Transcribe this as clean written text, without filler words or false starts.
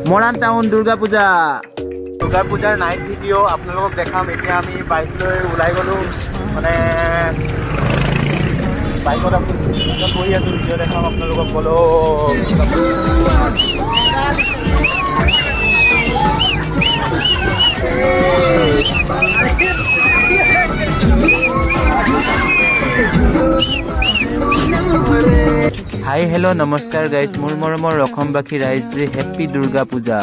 Moran town Durga Puja. Durga Puja night video আপোনালোকক দেখাম এতিয়া আমি বাইক লৈ ওলাই গলো মানে বাইকত আপোনালোকক বহি আছো ভিডিঅ' দেখাম আপোনালোকক বলো হাই হেল্ল' নমস্কাৰ গাইজ মোৰ মৰমৰ অসমবাসী ৰাইজ হেপ্পী দুৰ্গা পূজা।